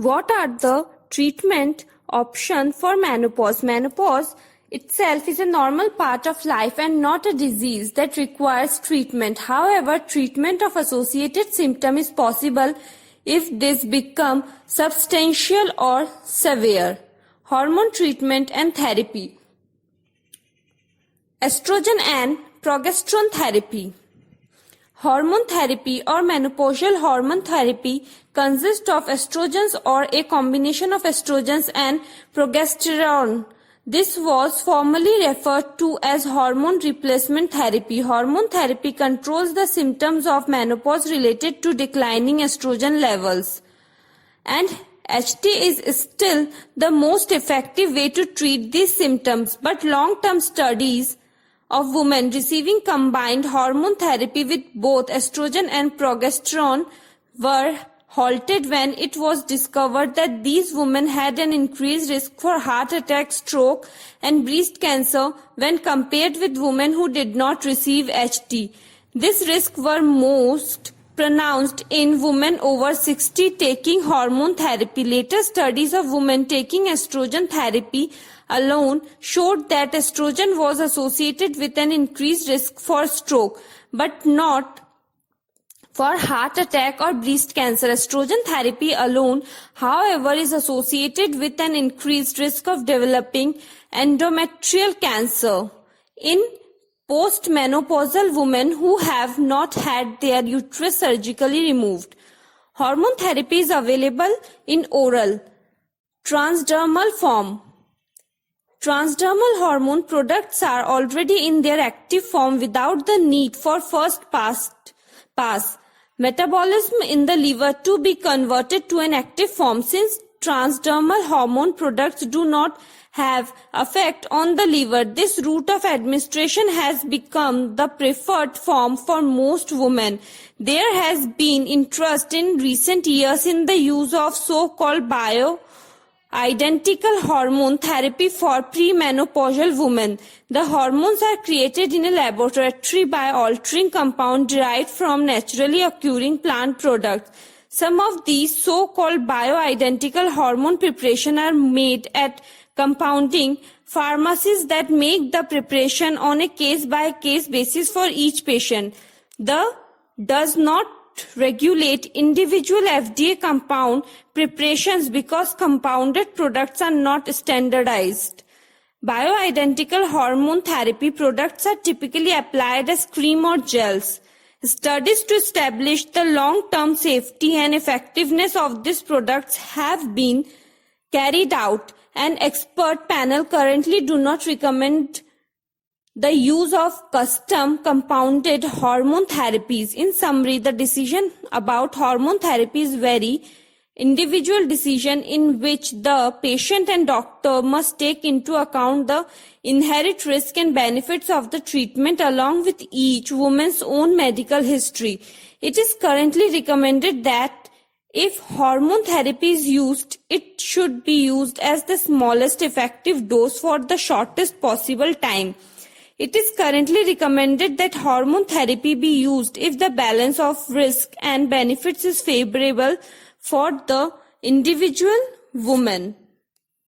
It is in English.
What are the treatment options for menopause? Menopause itself is a normal part of life and not a disease that requires treatment. However, treatment of associated symptom is possible if this become substantial or severe. Hormone treatment and therapy. Estrogen and progesterone therapy. Hormone therapy or menopausal hormone therapy consists of estrogens or a combination of estrogens and progesterone. This was formerly referred to as hormone replacement therapy. Hormone therapy controls the symptoms of menopause related to declining estrogen levels. And HT is still the most effective way to treat these symptoms, but long-term studies of women receiving combined hormone therapy with both estrogen and progesterone were halted when it was discovered that these women had an increased risk for heart attack, stroke, and breast cancer when compared with women who did not receive HT. This risk were most pronounced in women over 60 taking hormone therapy. Later studies of women taking estrogen therapy alone showed that estrogen was associated with an increased risk for stroke, but not for heart attack or breast cancer. Estrogen therapy alone, however, is associated with an increased risk of developing endometrial cancer in postmenopausal women who have not had their uterus surgically removed. Hormone therapy is available in oral, transdermal form. Transdermal hormone products are already in their active form without the need for first pass metabolism in the liver to be converted to an active form. Since transdermal hormone products do not have effect on the liver, this route of administration has become the preferred form for most women. There has been interest in recent years in the use of so-called bioidentical hormone therapy for premenopausal women. The hormones are created in a laboratory by altering compounds derived from naturally occurring plant products. Some of these so-called bioidentical hormone preparations are made at compounding pharmacies that make the preparation on a case-by-case basis for each patient. The does not regulate individual FDA compound preparations because compounded products are not standardized. Bioidentical hormone therapy products are typically applied as cream or gels. Studies to establish the long-term safety and effectiveness of these products have been carried out. An expert panel currently do not recommend the use of custom compounded hormone therapies. In summary, the decision about hormone therapy is very individual decision in which the patient and doctor must take into account the inherent risk and benefits of the treatment along with each woman's own medical history. It is currently recommended that if hormone therapy is used, it should be used as the smallest effective dose for the shortest possible time. It is currently recommended that hormone therapy be used if the balance of risk and benefits is favorable for the individual woman.